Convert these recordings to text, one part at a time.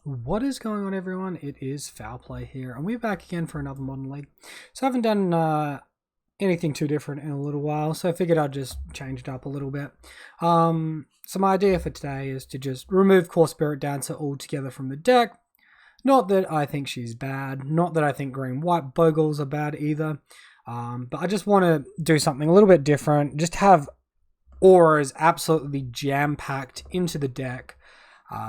What is going on, everyone? It is Foul Play here, and we're back again for another Modern League. So I haven't done anything too different in a little while, so I figured I'd just change it up a little bit. So my idea for today is to just remove Core Spirit Dancer altogether from the deck. Not that I think she's bad, not that I think green-white Bogles are bad either, but I just want to do something a little bit different, just have auras absolutely jam-packed into the deck.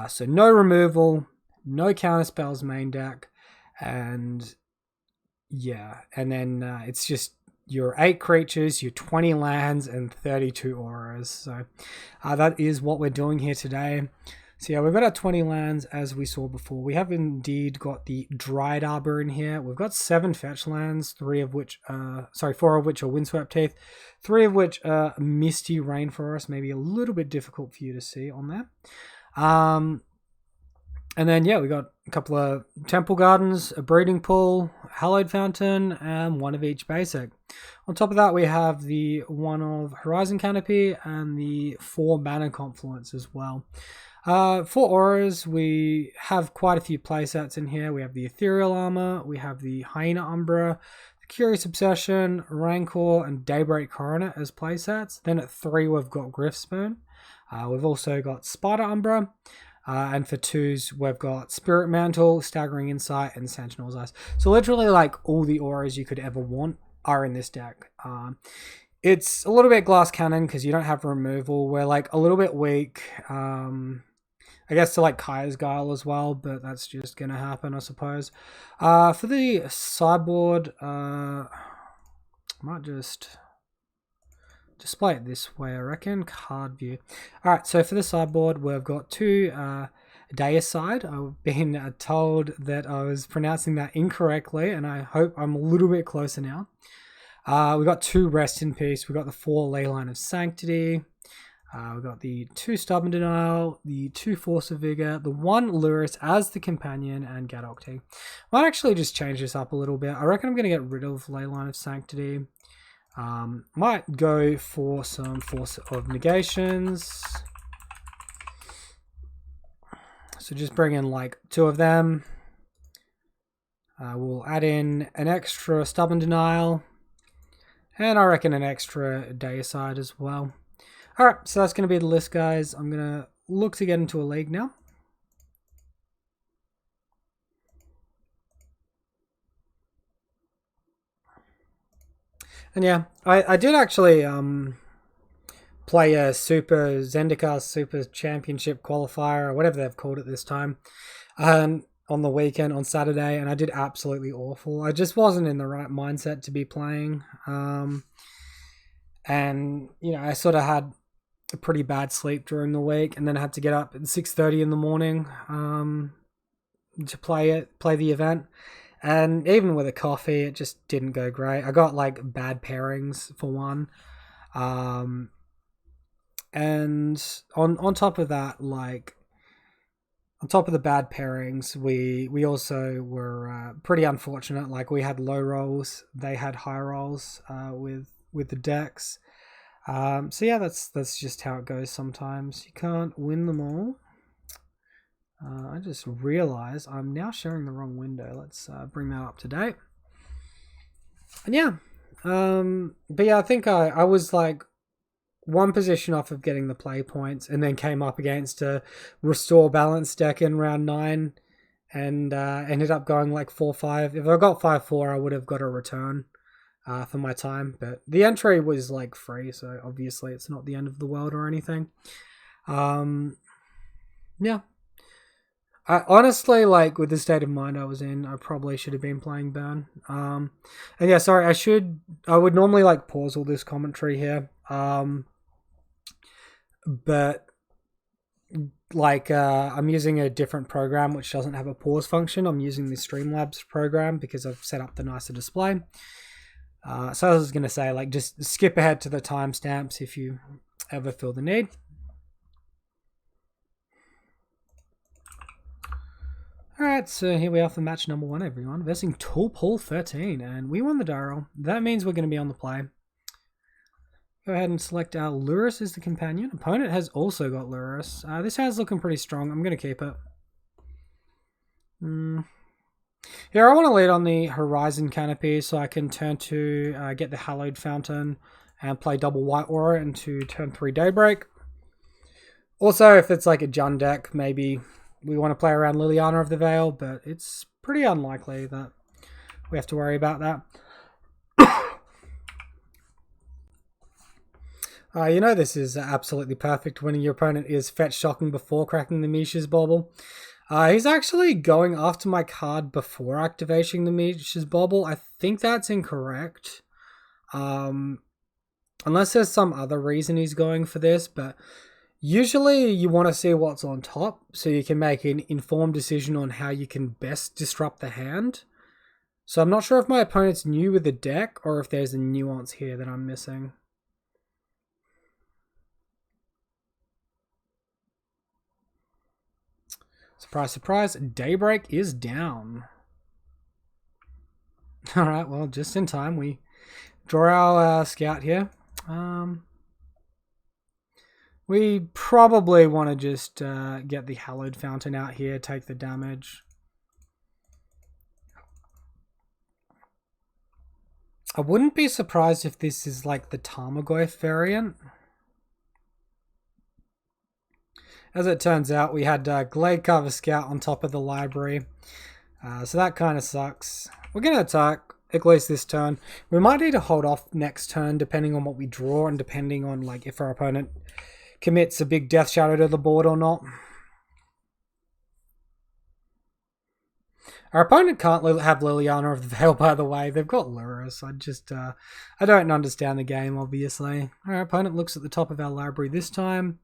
So no removal, no counter spells main deck, and yeah, and then it's just your 8 creatures, your 20 lands, and 32 auras. So that is what we're doing here today. So yeah, we've got our 20 lands as we saw before. We have indeed got the Dried Arbor in here. We've got 7 fetch lands, 4 of which are Windswept Teeth, 3 of which are Misty Rainforest, maybe a little bit difficult for you to see on there. And then, yeah, we got a couple of Temple Gardens, a Breeding Pool, Hallowed Fountain, and 1 of each basic. On top of that, we have the 1 of Horizon Canopy and the 4 Mana Confluence as well. For auras, we have quite a few playsets in here. We have the Ethereal Armor, we have the Hyena Umbra, the Curious Obsession, Rancor, and Daybreak Coronet as playsets. Then at 3, we've got Griff Spoon. We've also got Spider Umbra. And for 2s, we've got Spirit Mantle, Staggering Insight, and Sentinel's Eyes. So literally, like, all the auras you could ever want are in this deck. It's a little bit Glass Cannon because you don't have removal. We're, like, a little bit weak, I guess, to, like, Kaya's Guile as well, but that's just going to happen, I suppose. For the sideboard, I might just display it this way, I reckon. Card view. Alright, so for the sideboard, we've got 2 Deicide. I've been told that I was pronouncing that incorrectly, and I hope I'm a little bit closer now. We've got 2 Rest in Peace. We've got the 4 Leyline of Sanctity. We've got the 2 Stubborn Denial, the 2 Force of Vigor, the 1 Luris as the companion, and Gadokti. Might actually just change this up a little bit. I reckon I'm going to get rid of Leyline of Sanctity. Might go for some Force of Negations. So just bring in like 2 of them. We'll add in an extra Stubborn Denial. And I reckon an extra Deicide as well. Alright, so that's going to be the list, guys. I'm going to look to get into a league now. And yeah, I did actually play a Super Zendikar Super Championship qualifier, or whatever they've called it this time, on the weekend, on Saturday, and I did absolutely awful. I just wasn't in the right mindset to be playing. And, you know, I sort of had a pretty bad sleep during the week, and then I had to get up at 6:30 in the morning to play the event. And even with a coffee, it just didn't go great. I got like bad pairings for one. And on top of that, like on top of the bad pairings, we also were pretty unfortunate. Like we had low rolls, they had high rolls with the decks. So yeah, that's just how it goes sometimes. You can't win them all. I just realized I'm now sharing the wrong window. Let's bring that up to date. And yeah, but yeah, I think I was like 1 position off of getting the play points, and then came up against a Restore Balance deck in round 9, and ended up going like 4-5. If I got 5-4, I would have got a return for my time, but the entry was like free, so obviously it's not the end of the world or anything. Yeah. I honestly, like, with the state of mind I was in, I probably should have been playing Burn. And yeah, sorry, I would normally, like, pause all this commentary here. But, like, I'm using a different program which doesn't have a pause function. I'm using the Streamlabs program because I've set up the nicer display. So I was going to say, like, just skip ahead to the timestamps if you ever feel the need. Alright, so here we are for match number 1, everyone. Versing Toolpool 13, and we won the Darrell. That means we're going to be on the play. Go ahead and select our Luris as the companion. Opponent has also got Luris. This hand's looking pretty strong. I'm going to keep it. Here I want to lead on the Horizon Canopy so I can turn to get the Hallowed Fountain and play double White Aura into turn 3 Daybreak. Also, if it's like a Jund deck, maybe we want to play around Liliana of the Veil, but it's pretty unlikely that we have to worry about that. You know this is absolutely perfect when your opponent is fetch shocking before cracking the Mishra's Bauble. He's actually going after my card before activating the Mishra's Bauble. I think that's incorrect. Unless there's some other reason he's going for this, but usually you want to see what's on top so you can make an informed decision on how you can best disrupt the hand. So I'm not sure if my opponent's new with the deck or if there's a nuance here that I'm missing. Surprise, surprise, Daybreak is down. Alright, well, just in time. We draw our scout here. We probably want to just get the Hallowed Fountain out here, take the damage. I wouldn't be surprised if this is like the Tarmogoyf variant. As it turns out, we had Gladecarver Scout on top of the library. So that kind of sucks. We're going to attack, at least this turn. We might need to hold off next turn, depending on what we draw and depending on like if our opponent commits a big Death Shadow to the board or not. Our opponent can't have Liliana of the Veil, by the way. They've got Lurrus. I don't understand the game, obviously. Our opponent looks at the top of our library this time.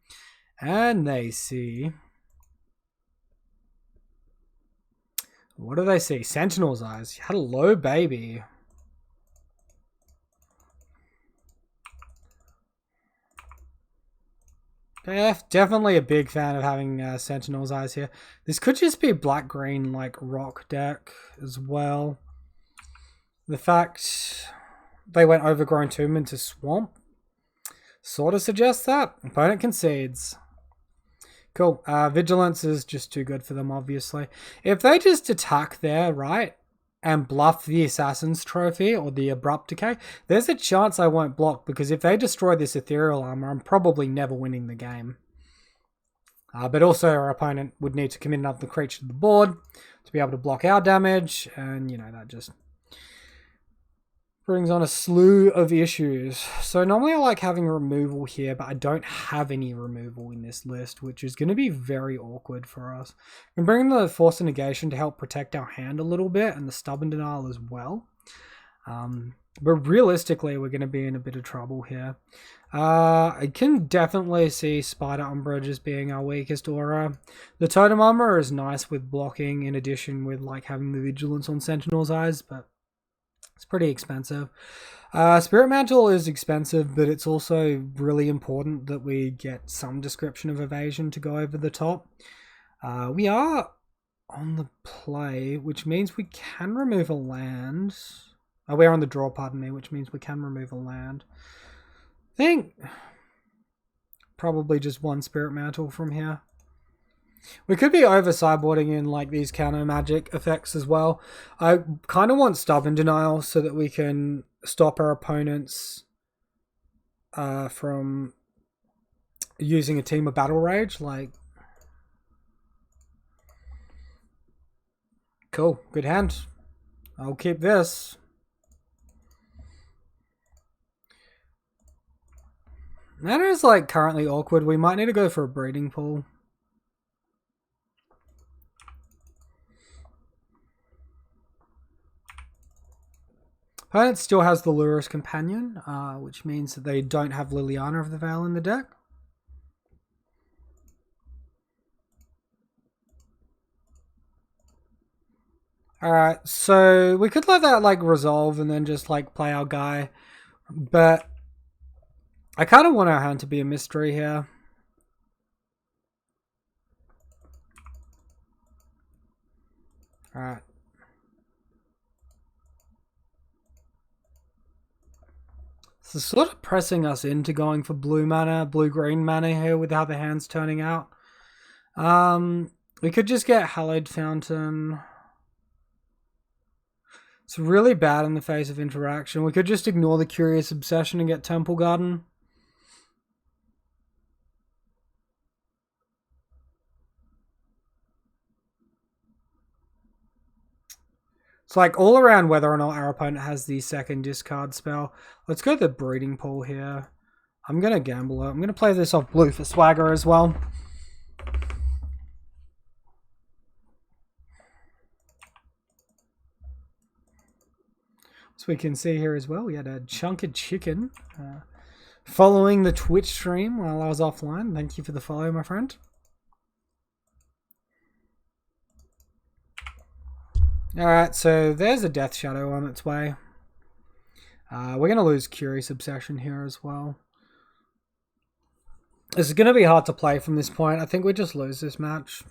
And they see... What do they see? Sentinel's Eyes. Hello, baby. Yeah, definitely a big fan of having Sentinel's Eyes here. This could just be black-green, like, rock deck as well. The fact they went Overgrown Tomb into Swamp sort of suggests that. Opponent concedes. Cool. Vigilance is just too good for them, obviously. If they just attack there, right, and bluff the Assassin's Trophy or the Abrupt Decay, there's a chance I won't block, because if they destroy this Ethereal Armor, I'm probably never winning the game. But also our opponent would need to commit another creature to the board to be able to block our damage, and, you know, that just brings on a slew of issues. So normally I like having removal here, but I don't have any removal in this list, which is going to be very awkward for us. I'm bringing the Force of Negation to help protect our hand a little bit, and the Stubborn Denial as well. But realistically, we're going to be in a bit of trouble here. I can definitely see Spider Umbrage as being our weakest aura. The Totem Armor is nice with blocking, in addition with like having the Vigilance on Sentinel's Eyes, but it's pretty expensive. Spirit Mantle is expensive, but it's also really important that we get some description of evasion to go over the top. We are on the play, which means we can remove a land. We're on the draw, pardon me, which means we can remove a land. I think probably just one Spirit Mantle from here. We could be over sideboarding in like these counter magic effects as well. I kind of want Stubborn Denial so that we can stop our opponents from using a Team of Battle Rage. Like, cool, good hand. I'll keep this. Mana is like currently awkward. We might need to go for a Breeding Pool. Opponent still has the Lurrus Companion, which means that they don't have Liliana of the Veil in the deck. Alright, so we could let that like resolve and then just like play our guy. But I kind of want our hand to be a mystery here. Alright. So sort of pressing us into going for blue mana, blue-green mana here with how the hand's turning out. We could just get Hallowed Fountain. It's really bad in the face of interaction. We could just ignore the Curious Obsession and get Temple Garden. It's like all around whether or not our opponent has the second discard spell. Let's go to the Breeding Pool here. I'm going to gamble it. I'm going to play this off blue for swagger as well. So we can see here as well, we had a chunk of chicken following the Twitch stream while I was offline. Thank you for the follow, my friend. Alright, so there's a Death Shadow on its way. We're going to lose Curious Obsession here as well. This is going to be hard to play from this point. I think we just lose this match.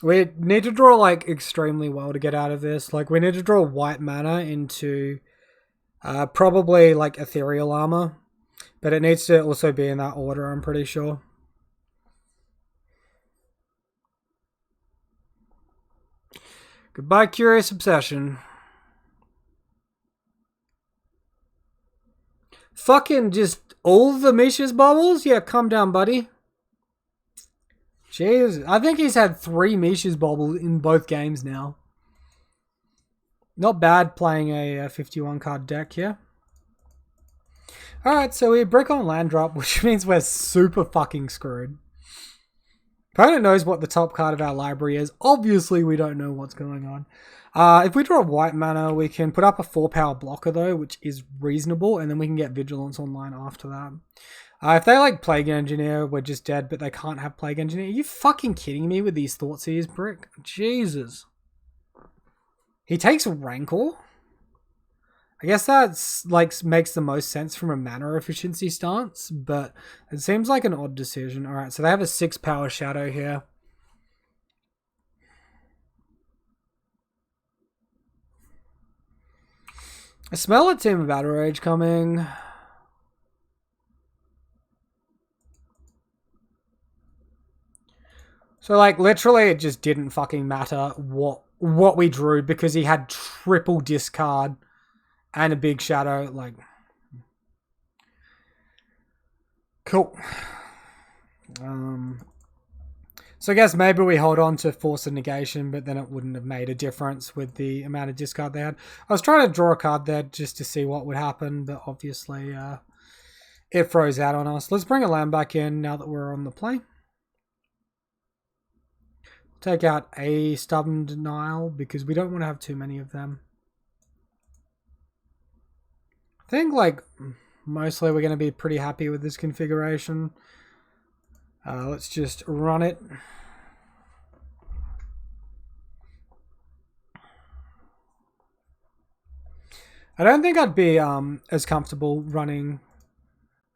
We need to draw like extremely well to get out of this. Like we need to draw white mana into probably like Ethereal Armor. But it needs to also be in that order, I'm pretty sure. Goodbye, Curious Obsession. Fucking just all the Mishra's Bobbles? Yeah, calm down, buddy. Jeez, I think he's had 3 Mishra's Bobbles in both games now. Not bad playing a 51 card deck here. Alright, so we brick on land drop, which means we're super fucking screwed. Opponent knows what the top card of our library is. Obviously, we don't know what's going on. If we draw white mana, we can put up a 4-power blocker, though, which is reasonable, and then we can get Vigilance online after that. If they like Plague Engineer, we're just dead, but they can't have Plague Engineer. Are you fucking kidding me with these Thoughtseer's, Brick? Jesus. He takes Rancor? I guess that's like makes the most sense from a mana efficiency stance, but it seems like an odd decision. Alright, so they have a 6-power Shadow here. I smell a Team of Battle Rage coming. So like literally it just didn't fucking matter what we drew because he had triple discard and a big shadow. Like cool. So I guess maybe we hold on to Force of Negation, but then it wouldn't have made a difference with the amount of discard they had. I was trying to draw a card there just to see what would happen, but obviously it froze out on us. Let's bring a land back in now that we're on the play. Take out a Stubborn Denial because we don't want to have too many of them. I think like mostly we're going to be pretty happy with this configuration. Let's just run it. I don't think I'd be as comfortable running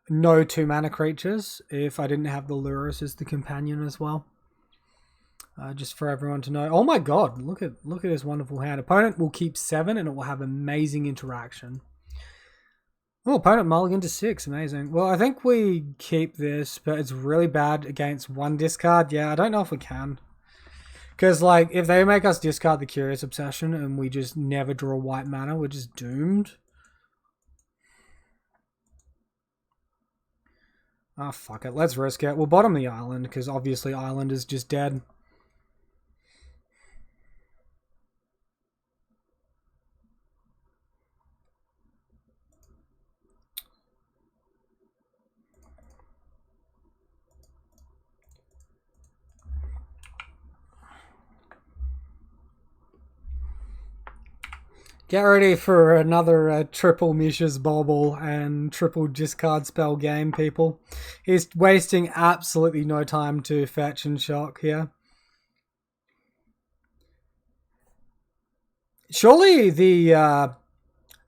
no 2-mana creatures if I didn't have the Lurus as the companion as well. Just for everyone to know. Oh my god, look at this wonderful hand. Opponent will keep 7 and it will have amazing interaction. Oh, opponent mulligan to 6, amazing. Well, I think we keep this, but it's really bad against 1 discard. Yeah, I don't know if we can. Because, like, if they make us discard the Curious Obsession and we just never draw white mana, we're just doomed. Oh, fuck it. Let's risk it. We'll bottom the island, because obviously island is just dead. Get ready for another triple Mishra's Bobble and triple discard spell game, people. He's wasting absolutely no time to fetch and shock here. Surely the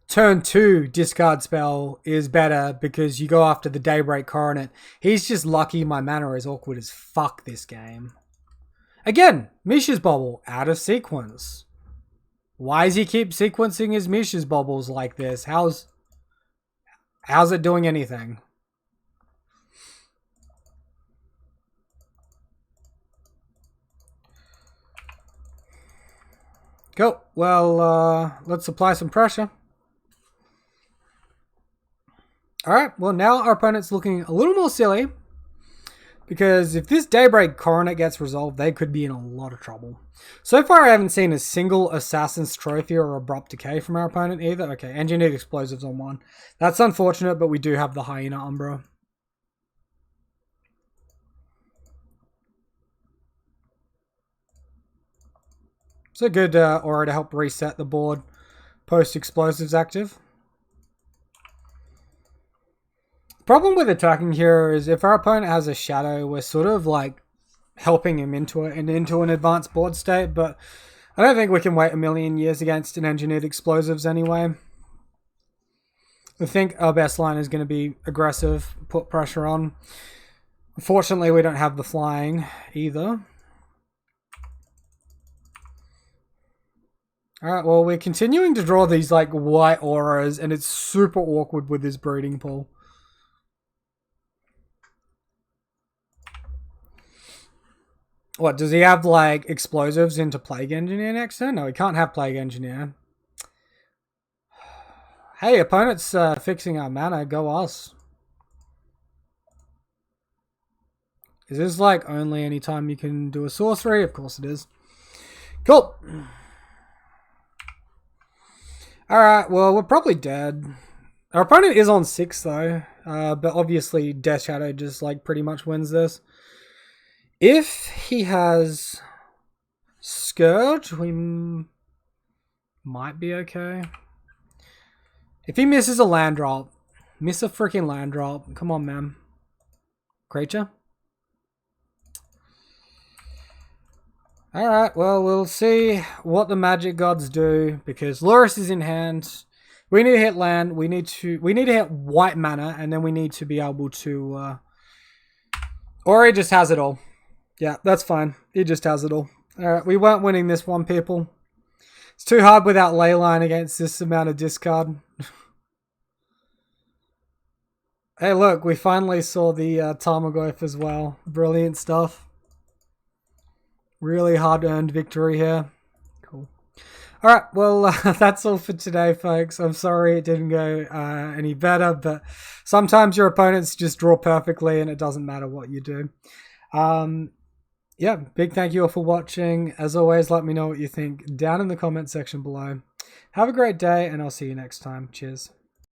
turn 2 discard spell is better because you go after the Daybreak Coronet. He's just lucky my mana is awkward as fuck this game. Again, Mishra's Bobble out of sequence. Why does he keep sequencing his Mishra's Bobbles like this? How's it doing anything? Cool. Well, let's apply some pressure. Alright, well now our opponent's looking a little more silly. Because if this Daybreak Coronet gets resolved, they could be in a lot of trouble. So far, I haven't seen a single Assassin's Trophy or Abrupt Decay from our opponent either. Okay, Engineered Explosives on one. That's unfortunate, but we do have the Hyena Umbra. It's a good aura to help reset the board post-explosives active. Problem with attacking here is if our opponent has a shadow, we're sort of like helping him into an advanced board state, but I don't think we can wait a million years against an Engineered Explosives anyway. I think our best line is going to be aggressive, put pressure on. Unfortunately, we don't have the flying either. Alright, well, we're continuing to draw these like white auras, and it's super awkward with this breeding pool. What, does he have like explosives into Plague Engineer next turn? No, he can't have Plague Engineer. Hey, opponent's fixing our mana. Go us. Is this like only any time you can do a sorcery? Of course it is. Cool. Alright, well, we're probably dead. Our opponent is on 6 though. But obviously Death Shadow just like pretty much wins this. If he has Scourge, we might be okay. If he misses a land drop, miss a freaking land drop. Come on, man. Creature. Alright, well, we'll see what the magic gods do, because Loris is in hand. We need to hit land, we need to hit white mana, and then we need to be able to or he just has it all. Yeah, that's fine. He just has it all. Alright, we weren't winning this one, people. It's too hard without Leyline against this amount of discard. Hey, look, we finally saw the Tarmogoyf as well. Brilliant stuff. Really hard-earned victory here. Cool. Alright, well, that's all for today, folks. I'm sorry it didn't go any better, but sometimes your opponents just draw perfectly and it doesn't matter what you do. Yeah, big thank you all for watching. As always, let me know what you think down in the comment section below. Have a great day, and I'll see you next time. Cheers.